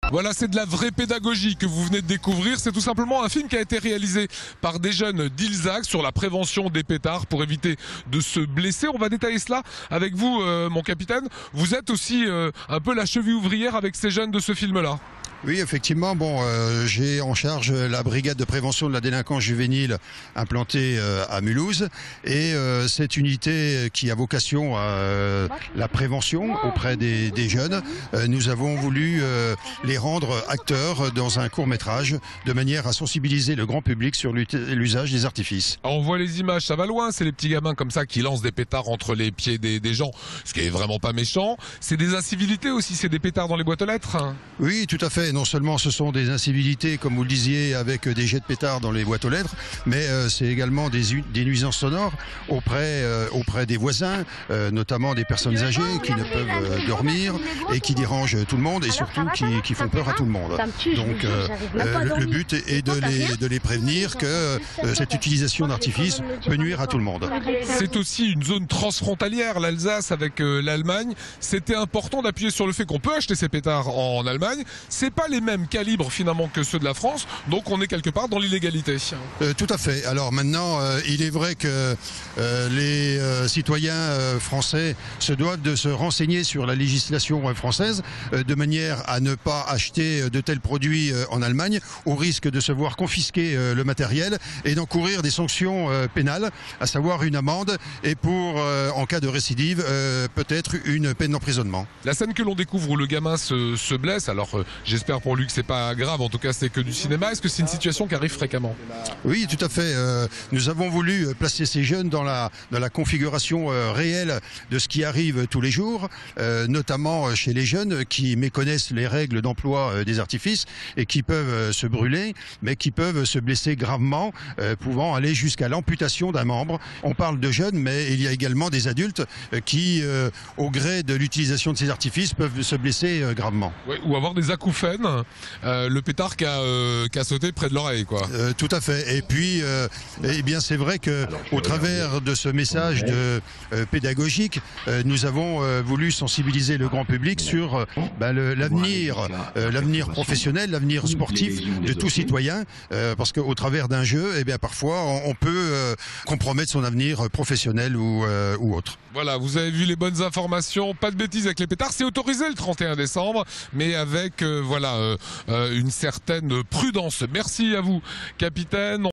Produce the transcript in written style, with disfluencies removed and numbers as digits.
Voilà, c'est de la vraie pédagogie que vous venez de découvrir. C'est tout simplement un film qui a été réalisé par des jeunes d'Ilzac sur la prévention des pétards pour éviter de se blesser. On va détailler cela avec vous, mon capitaine. Vous êtes aussi un peu la cheville ouvrière avec ces jeunes de ce film-là. Oui, effectivement. Bon, j'ai en charge la brigade de prévention de la délinquance juvénile implantée à Mulhouse, et cette unité qui a vocation à la prévention auprès des jeunes, nous avons voulu les rendre acteurs dans un court-métrage de manière à sensibiliser le grand public sur l'usage des artifices. On voit les images, ça va loin, c'est les petits gamins comme ça qui lancent des pétards entre les pieds des gens, ce qui est vraiment pas méchant. C'est des incivilités aussi, c'est des pétards dans les boîtes aux lettres. Oui, tout à fait. Non seulement ce sont des incivilités, comme vous le disiez, avec des jets de pétards dans les boîtes aux lettres, mais c'est également des nuisances sonores auprès des voisins, notamment des personnes âgées qui ne peuvent dormir et qui dérangent tout le monde, et surtout qui font peur à tout le monde. Donc le but est de les prévenir que cette utilisation d'artifices peut nuire à tout le monde. C'est aussi une zone transfrontalière, l'Alsace avec l'Allemagne. C'était important d'appuyer sur le fait qu'on peut acheter ces pétards en Allemagne. C'est pas les mêmes calibres finalement que ceux de la France, donc on est quelque part dans l'illégalité. Tout à fait. Alors maintenant, il est vrai que les citoyens français se doivent de se renseigner sur la législation française de manière à ne pas acheter de tels produits en Allemagne, au risque de se voir confisquer le matériel et d'encourir des sanctions pénales, à savoir une amende et en cas de récidive, peut-être une peine d'emprisonnement. La scène que l'on découvre où le gamin se blesse, alors j'espère pour lui que c'est pas grave, en tout cas c'est que du cinéma. Est-ce que c'est une situation qui arrive fréquemment? Oui, tout à fait. Nous avons voulu placer ces jeunes dans la configuration réelle de ce qui arrive tous les jours, notamment chez les jeunes qui méconnaissent les règles d'emploi des artifices et qui peuvent se brûler, mais qui peuvent se blesser gravement, pouvant aller jusqu'à l'amputation d'un membre. On parle de jeunes, mais il y a également des adultes qui, au gré de l'utilisation de ces artifices, peuvent se blesser gravement. Oui, ou avoir des acouphènes, le pétard qui a sauté près de l'oreille, quoi. Tout à fait. Et puis, eh bien, c'est vrai que au travers de ce message pédagogique, nous avons voulu sensibiliser le grand public sur l'avenir professionnel, l'avenir sportif de tout citoyen, parce qu'au travers d'un jeu, eh bien, parfois, on peut compromettre son avenir professionnel ou autre. Voilà, vous avez vu les bonnes informations, pas de bêtises avec les pétards, c'est autorisé le 31 décembre, mais avec une certaine prudence. Merci à vous, capitaine.